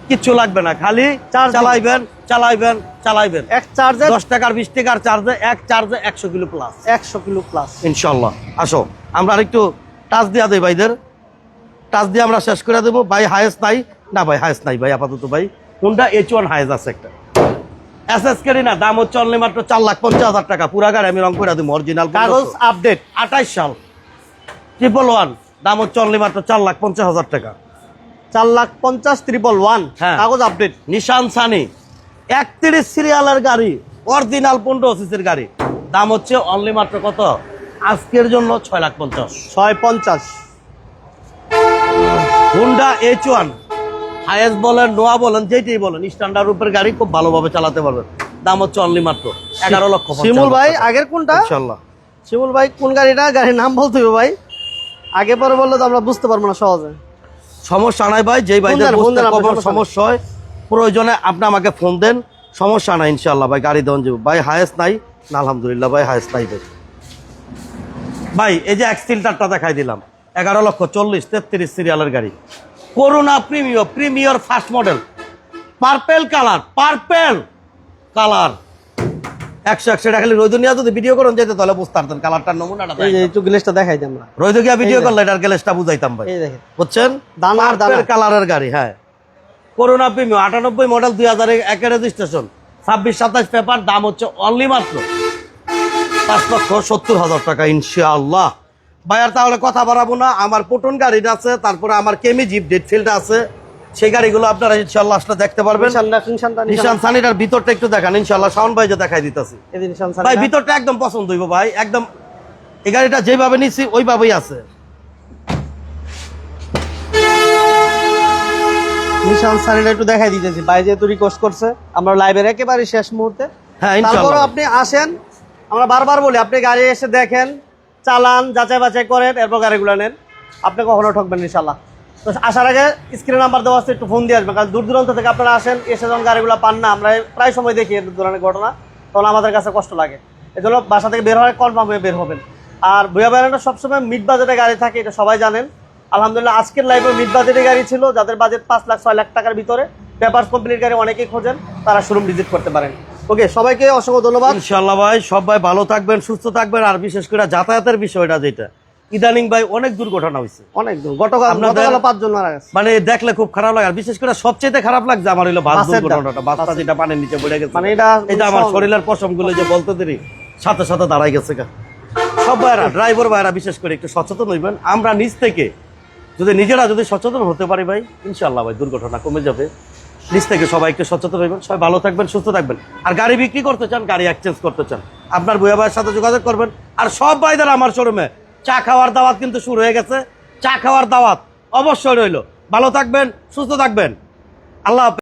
B: কিচ্ছু লাগবে না, খালি চালাইবেন।
A: এক চার্জে
B: 10 টাকার 20 টাকার চার্জে, এক চার্জে 100 কিলো প্লাস,
A: 100 কিলো প্লাস
B: ইনশাল্লাহ। আসো আমরা আরেকটু টাচ দিয়া দেই ভাইদের, টাচ দিয়ে আমরা শেষ করে দেবো ভাই। হায়েস্ট নাই না ভাই, হায়েস্ট নাই ভাই আপাতত ভাই। কোনটা H1 হায়েস্ট আছে একটা, এসএস কেরি না, দাম হচ্ছে অনলি মাত্র 4,50,000 টাকা। পুরা গাড়ি আমি রং করে দেবো, অরিজিনাল
A: কাগজ আপডেট,
B: 28 সাল 111, দাম হচ্ছে অনলি মাত্র 4,50,000 টাকা।
A: 4,50,111
B: হ্যাঁ।
A: কাগজ আপডেট।
B: নিশান সানি 31 সিরিয়ালের গাড়ি, অরিজিনাল 15 সিসির গাড়ি, দাম হচ্ছে অনলি মাত্র কত আজকের জন্য 6,50,000।
A: 650।
B: হুন্ডা H1 হায়েস্ট বলেন, নোয়া বলেন, যেটাই বলেন, স্ট্যান্ডার্ড রূপের গাড়ি খুব ভালোভাবে চালাতে পারবেন, দাম হচ্ছে অনলি মাত্র 11,50,000।
A: শিমুল ভাই আগের কোনটা?
B: ইনশাআল্লাহ।
A: শিমুল ভাই কোন গাড়িটা? গাড়ির নাম বলতে হবে ভাই, আগে পরে বললে তো আমরা বুঝতে পারবো না সহজে।
B: সমস্যা নাই ভাই, যেই ভাই সমস্যা হয় প্রয়োজনে আপনি আমাকে ফোন দেন, সমস্যা নাই ইনশাআল্লাহ ভাই, গাড়ি দেওয়া যাবে ভাই। হায়েস্ট নাই না, আলহামদুলিল্লাহ ভাই, হায়েস্ট নাই ভাই। ভাই এই যে এক্সিলটারটা দেখাই দিলাম, 11,40,000 33 সিরিয়ালের গাড়ি, corona premier first model, purple colour 100 টাকা খালি রোদ নিয়ে যদি ভিডিও করুন যেতে তাহলে বুঝতে পারতেন কালারটার নমুনাটা।
A: এই যে একটু গ্লেসটা দেখাই দিই আমরা।
B: রোদ গিয়া ভিডিও করলে এটার গ্যালেজটা বুঝাইতাম ভাই,
A: এই দেখেন
B: বুঝছেন?
A: দানার দানা
B: কালারের গাড়ি। হ্যাঁ, corona premium 98 model 2001 registration, 26-27 paper, দাম হচ্ছে অনলি মাত্র 5,70,000 টাকা ইনশাআল্লাহ। ভাইয়ার তাহলে কথা বাড়াবো না, আমার পটন গাড়িটা আছে, তারপরে আমার কেমি জিপ ডেটফিল্ড আছে, সেই গাড়িগুলো আপনারা ইনশাআল্লাহ আসলে দেখতে পারবেন। নিশান সানিটার ভিতরটা একটু দেখান ইনশাআল্লাহ, শাওন ভাই যে দেখাই দিতেছি ভাই, ভিতরটা একদম পছন্দ হইব ভাই, একদম এই গাড়িটা যেভাবে নিছি ওইভাবেই আছে।
A: নিশান সানিটা একটু দেখাই দিতেছি ভাই, যেহেতু রিকোয়েস্ট করছে। আমরা লাইভের একেবারে শেষ মুহূর্তে,
B: হ্যাঁ
A: তারপর
B: ইনশাআল্লাহ
A: আপনি আসেন, আমরা বারবার বলি আপনি গাড়ি এসে দেখেন, চালান, যাচাই বাছাই করেন, এরপর গাড়িগুলো নেন, আপনি কখনো ঠকবেন ইনশাআল্লাহ। তো আসার আগে স্ক্রিনে নাম্বার দেওয়া আছে, একটু ফোন দিয়ে আসবেন, কারণ দূর দূরান্ত থেকে আপনারা আসেন, এসে যখন গাড়িগুলো পান না, আমরা প্রায় সময় দেখি এর ধরনের ঘটনা, তখন আমাদের কাছে কষ্ট লাগে। এই জন্য বাসা থেকে বের হয় কনফার্ম হয়ে বের হবেন। আর ভুয়া বাইরানো সবসময় মিড বাজেটে গাড়ি থাকে, এটা সবাই জানেন। আলহামদুলিল্লাহ আজকের লাইভে মিড বাজেটে গাড়ি ছিল, যাদের বাজেট 5 লাখ 6 লাখ টাকার ভিতরে, পেপার কমপ্লিট গাড়ি অনেকেই খোঁজেন, তারা শোরুম ভিজিট করতে পারেন। ওকে, সবাইকে অসংখ্য ধন্যবাদ
B: ইনশাআল্লাহ ভাই। সবাই ভালো থাকবেন, সুস্থ থাকবেন। আর বিশেষ করে যাতায়াতের বিষয়টা যেটা ইদানিং ভাই অনেক দুর্ঘটনা হয়েছে,
A: অনেক দূর। গতকাল 5 জন মারা গেছে,
B: মানে দেখলে খুব খারাপ লাগে। আর বিশেষ করে সবচেয়ে খারাপ লাগছে আমার হলো বাস দুর্ঘটনাটা, বাসটা যেটা পানির নিচে পড়ে গেছে,
A: মানে
B: এটা আমার শরীরের পশম গুলো যে বলতে দেরি সাথে সাথে দাঁড়াই গেছে। সব ভাইরা, ড্রাইভার ভাইরা বিশেষ করে একটু সচেতন হইবেন। আমরা নিজ থেকে যদি নিজেরা যদি সচেতন হতে পারি ভাই, ইনশাআল্লাহ ভাই দুর্ঘটনা কমে যাবে। নিজ থেকে সবাই একটু সচেতন হইবেন। সবাই ভালো থাকবেন, সুস্থ থাকবেন। আর গাড়ি বিক্রি করতে চান, গাড়ি এক্সচেঞ্জ করতে চান, আপনার ভুয়া ভাইয়ের সাথে যোগাযোগ করবেন। আর সব ভাইদের আমার শোরুমে চা খাওয়ার দাওয়াত কিন্তু শুরু হয়ে গেছে, চা খাওয়ার দাওয়াত অবশ্যই রইল। ভালো থাকবেন, সুস্থ থাকবেন, আল্লাহ হাফেজ।